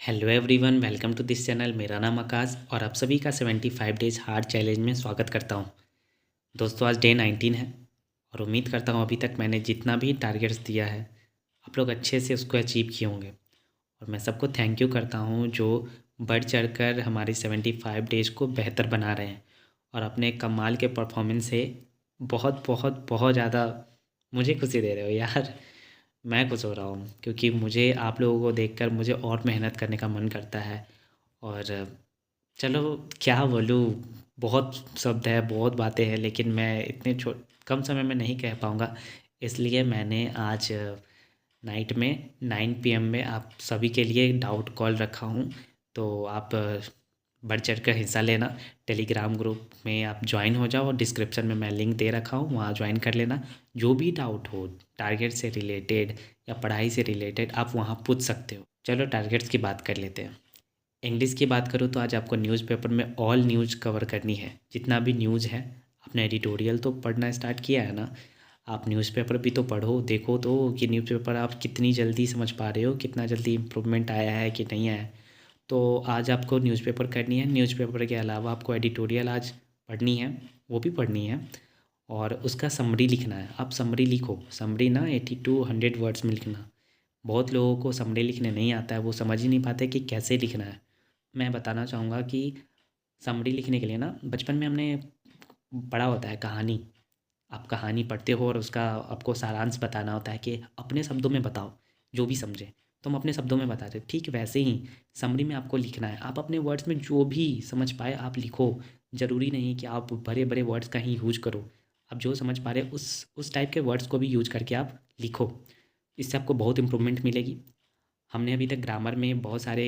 Hello everyone, welcome to this channel. मेरा नाम आकाश और आप सभी का 75 डेज हार्ड चैलेंज में स्वागत करता हूं। दोस्तों, आज डे 19 है और उम्मीद करता हूं अभी तक मैंने जितना भी टारगेट्स दिया है आप लोग अच्छे से उसको अचीव किए होंगे। और मैं सबको थैंक यू करता हूं जो बढ़ चढ़कर हमारी 75 डेज को बेहतर बना रहे हैं और अपने कमाल के परफॉर्मेंस से बहुत बहुत बहुत ज़्यादा मुझे खुशी दे रहे हो यार। मैं खुश हो रहा हूँ क्योंकि मुझे आप लोगों को देखकर मुझे और मेहनत करने का मन करता है। और चलो, क्या बोलूँ, बहुत शब्द है, बहुत बातें हैं, लेकिन मैं इतने कम समय में नहीं कह पाऊँगा। इसलिए मैंने आज नाइट में 9 PM में आप सभी के लिए डाउट कॉल रखा हूँ। तो आप बढ़ चढ़ कर हिस्सा लेना। टेलीग्राम ग्रुप में आप ज्वाइन हो जाओ और डिस्क्रिप्शन में मैं लिंक दे रखा हूँ, वहाँ ज्वाइन कर लेना। जो भी डाउट हो टारगेट से रिलेटेड या पढ़ाई से रिलेटेड आप वहाँ पूछ सकते हो। चलो टारगेट्स की बात कर लेते हैं। इंग्लिश की बात करूँ तो आज आपको न्यूज़पेपर में ऑल न्यूज़ कवर करनी है। जितना भी न्यूज़ है, आपने एडिटोरियल तो पढ़ना स्टार्ट किया है ना। आप न्यूज़पेपर भी तो पढ़ो, देखो तो कि न्यूज़पेपर आप कितनी जल्दी समझ पा रहे हो, कितना जल्दी इम्प्रूवमेंट आया है कि नहीं आया है। तो आज आपको न्यूज़पेपर करनी है। न्यूज़पेपर के अलावा आपको एडिटोरियल आज पढ़नी है, वो भी पढ़नी है। और उसका समरी लिखना है। आप समरी लिखो, समरी ना 80 to 100 वर्ड्स में लिखना। बहुत लोगों को समरी लिखने नहीं आता है, वो समझ ही नहीं पाते कि कैसे लिखना है। मैं बताना चाहूँगा कि समरी लिखने के लिए ना, बचपन में हमने पढ़ा होता है कहानी। आप कहानी पढ़ते हो और उसका आपको सारांश बताना होता है कि अपने शब्दों में बताओ जो भी समझे। तो हम अपने शब्दों में बताते हैं, ठीक वैसे ही समरी में आपको लिखना है। आप अपने वर्ड्स में जो भी समझ पाए आप लिखो। ज़रूरी नहीं कि आप बड़े बड़े वर्ड्स का ही यूज करो। आप जो समझ पा रहे उस टाइप के वर्ड्स को भी यूज करके आप लिखो। इससे आपको बहुत इंप्रूवमेंट मिलेगी। हमने अभी तक ग्रामर में बहुत सारे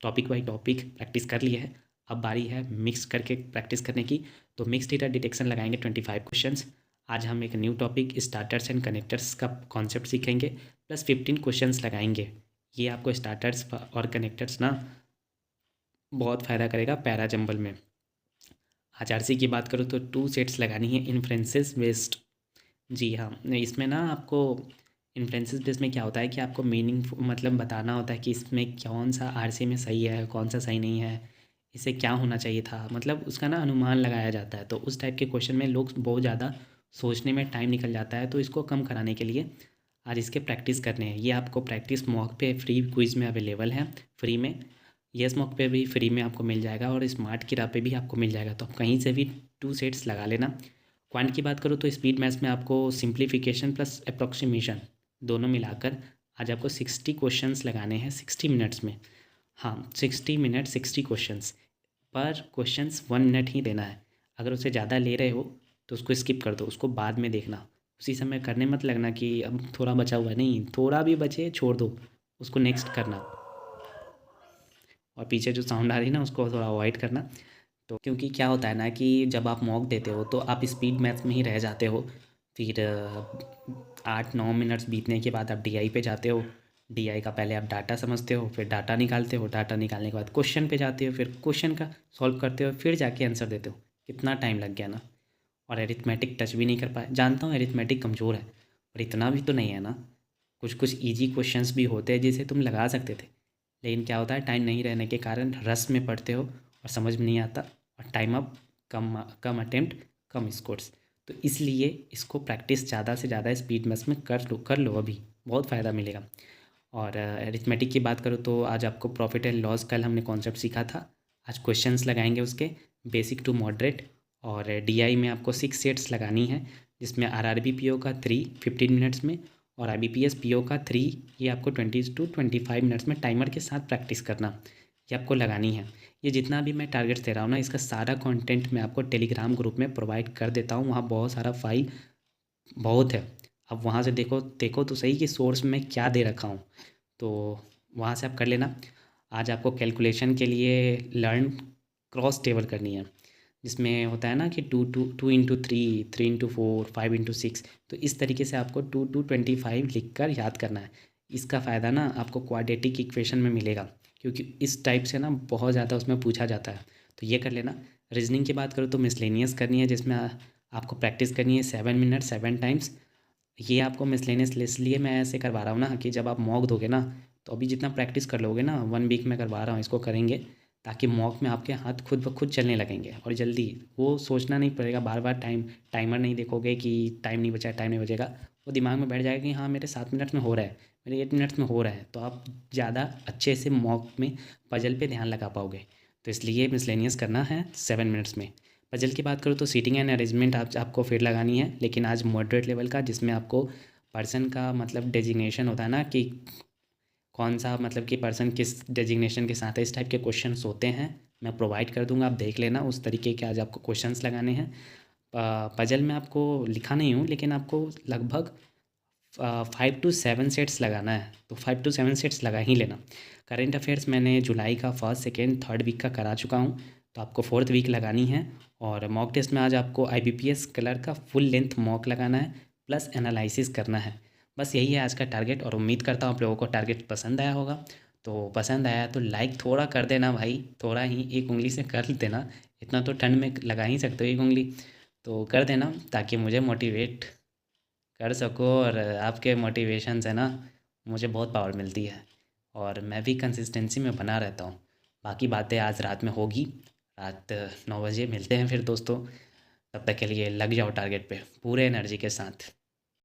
टॉपिक बाई टॉपिक प्रैक्टिस कर लिए हैं। अब बारी है मिक्स करके प्रैक्टिस करने की। तो मिक्स डेटा डिटेक्शन लगाएंगे 25 क्वेश्चंस। आज हम एक new topic starters and connectors का कॉन्सेप्ट सीखेंगे, प्लस 15 क्वेश्चंस लगाएंगे। ये आपको स्टार्टर्स और कनेक्टर्स ना बहुत फ़ायदा करेगा पैरा जंबल में। आज आरसी की बात करूँ तो 2 सेट्स लगानी है इन्फ्रेंसेस बेस्ड। जी हाँ, इसमें ना आपको इन्फ्लुएंसेस बेस में क्या होता है कि आपको मीनिंग मतलब बताना होता है कि इसमें कौन सा आरसी में सही है, कौन सा सही नहीं है, इसे क्या होना चाहिए था, मतलब उसका ना अनुमान लगाया जाता है। तो उस टाइप के क्वेश्चन में लोग बहुत ज़्यादा सोचने में टाइम निकल जाता है। तो इसको कम कराने के लिए आज इसके प्रैक्टिस करने हैं। ये आपको प्रैक्टिस मॉक पे फ्री क्विज़ में अवेलेबल है, फ्री में। यस मॉक पे भी फ्री में आपको मिल जाएगा और स्मार्ट किरा पे भी आपको मिल जाएगा। तो आप कहीं से भी 2 सेट्स लगा लेना। क्वांट की बात करूँ तो स्पीड मैथ्स में आपको सिंप्लीफिकेशन प्लस अप्रॉक्सीमेशन दोनों मिलाकर आज आपको 60 क्वेश्चंस लगाने हैं 60 मिनट्स में। हाँ, 60 मिनट 60 क्वेश्चंस। पर क्वेश्चंस 1 मिनट ही देना है। अगर उससे ज़्यादा ले रहे हो तो उसको स्किप कर दो, उसको बाद में देखना। उसी समय करने मत लगना कि अब थोड़ा बचा हुआ है, नहीं, थोड़ा भी बचे छोड़ दो, उसको नेक्स्ट करना। और पीछे जो साउंड आ रही है ना, उसको थोड़ा अवॉइड करना। तो क्योंकि क्या होता है ना कि जब आप मॉक देते हो तो आप स्पीड मैथ्स में ही रह जाते हो। फिर 8-9 मिनट्स बीतने के बाद आप डीआई पे जाते हो। डीआई का पहले आप डाटा समझते हो, फिर डाटा निकालते हो, डाटा निकालने के बाद क्वेश्चन पे जाते हो, फिर क्वेश्चन का सॉल्व करते हो, फिर जाके आंसर देते हो। कितना टाइम लग गया ना। और एरिथमेटिक टच भी नहीं कर पाए। जानता हूँ एरिथमेटिक कमज़ोर है, पर इतना भी तो नहीं है ना। कुछ कुछ ईजी क्वेश्चंस भी होते हैं जिसे तुम लगा सकते थे, लेकिन क्या होता है टाइम नहीं रहने के कारण रस में पढ़ते हो और समझ में नहीं आता। और टाइम अप, कम कम अटेम्प्ट, कम स्कोर्स। तो इसलिए इसको प्रैक्टिस ज़्यादा से ज़्यादा स्पीड मैथ्स में कर लो अभी, बहुत फ़ायदा मिलेगा। और अरिथमेटिक की बात करूँ तो आज आपको प्रॉफिट एंड लॉस कल हमने कॉन्सेप्ट सीखा था। आज क्वेश्चंस लगाएंगे उसके बेसिक टू मॉडरेट। और डीआई में आपको 6 सेट्स लगानी है, जिसमें आरआरबी पीओ का 3 15 मिनट्स में और आईबीपीएस पीओ का 3, ये आपको 20 to 25 मिनट्स में टाइमर के साथ प्रैक्टिस करना, ये आपको लगानी है। ये जितना भी मैं टारगेट्स दे रहा हूँ ना, इसका सारा कंटेंट मैं आपको टेलीग्राम ग्रुप में प्रोवाइड कर देता हूँ। वहाँ बहुत सारा फाइल बहुत है। अब वहाँ से देखो देखो तो सही कि सोर्स में क्या दे रखा हूँ। तो वहाँ से आप कर लेना। आज आपको कैलकुलेशन के लिए लर्न क्रॉस टेबल करनी है, जिसमें होता है ना कि 2 into 3, 3 into 4, 5 into 6। तो इस तरीके से आपको 2 to 25 लिख कर याद करना है। इसका फ़ायदा ना आपको क्वाड्रेटिक इक्वेशन में मिलेगा, क्योंकि इस टाइप से ना बहुत ज़्यादा उसमें पूछा जाता है। तो ये कर लेना। रीजनिंग की बात करूँ तो मिसलेनियस करनी है, जिसमें आपको प्रैक्टिस करनी है 7 मिनट 7 टाइम्स। ये आपको मिसलेनियस इसलिए मैं ऐसे करवा रहा हूँ ना कि जब आप मॉक दोगे ना तो अभी जितना प्रैक्टिस कर लोगे ना, 1 वीक में करवा रहा हूँ, इसको करेंगे ताकि मॉक में आपके हाथ खुद ब खुद चलने लगेंगे और जल्दी। वो सोचना नहीं पड़ेगा बार बार, टाइमर नहीं देखोगे कि टाइम नहीं बचा, टाइम नहीं बचेगा। वो दिमाग में बैठ जाएगा कि हाँ मेरे 7 मिनट्स में हो रहा है, मेरे 8 मिनट्स में हो रहा है, तो आप ज़्यादा अच्छे से मॉक में पजल पे ध्यान लगा पाओगे। तो इसलिए मिसलेनियस करना है 7 मिनट्स में। पजल की बात करूँ तो सीटिंग एंड अरेंजमेंट आपको फिर लगानी है, लेकिन आज मॉडरेट लेवल का, जिसमें आपको पर्सन का मतलब डेजिग्नेशन होता है ना कि कौन सा मतलब कि पर्सन किस डेजिग्नेशन के साथ है, इस टाइप के क्वेश्चंस होते हैं, मैं प्रोवाइड कर दूंगा, आप देख लेना उस तरीके के आज आपको क्वेश्चंस लगाने हैं। पजल में आपको लिखा नहीं हूँ, लेकिन आपको लगभग 5 to 7 सेट्स लगाना है, तो 5 to 7 सेट्स लगा ही लेना। करेंट अफेयर्स मैंने जुलाई का 1st, 2nd, 3rd वीक का करा चुका हूँ, तो आपको 4th वीक लगानी है। और मॉक टेस्ट में आज आपको IBPS कलर का फुल लेंथ मॉक लगाना है, प्लस एनालिसिस करना है। बस यही है आज का टारगेट, और उम्मीद करता हूँ आप लोगों को टारगेट पसंद आया होगा। तो पसंद आया तो लाइक थोड़ा कर देना भाई, थोड़ा ही, एक उंगली से कर देना, इतना तो ठंड में लगा ही सकते हो एक उंगली, तो कर देना ताकि मुझे मोटिवेट कर सको। और आपके मोटिवेशन से ना मुझे बहुत पावर मिलती है, और मैं भी कंसिस्टेंसी में बना रहता हूँ। बाकी बातें आज रात में होगी, रात 9 बजे मिलते हैं फिर दोस्तों। तब तक के लिए लग जाओ टारगेट पे पूरे एनर्जी के साथ।